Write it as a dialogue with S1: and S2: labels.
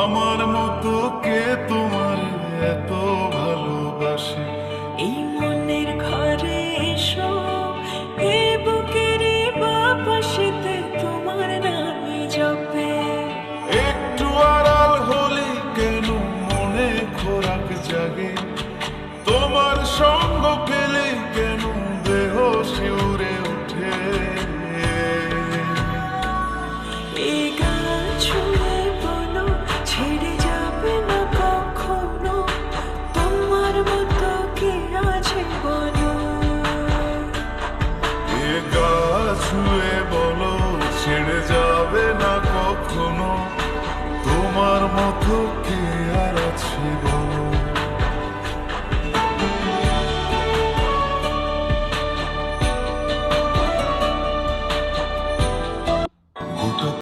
S1: আমার মতো কে তোমার এত ভালোবাসে?
S2: এই মনের ঘরে এসো, এই বুকের বাপাশেতে তোমার নামই জপে।
S1: একটু আড়াল হলে কেন মনে খোরাক জাগে? তোমার সঙ্গ পেলে কেন দেহ শিউরে ওঠে?
S2: এই গান ছুঁয়ে বলো, ছেড়ে যাবে না কখনো, তোমার মতো কে আছে বলো।
S1: এ গা ছুঁয়ে বলো, ছেড়ে যাবে না কখনো, তোমার মতো কে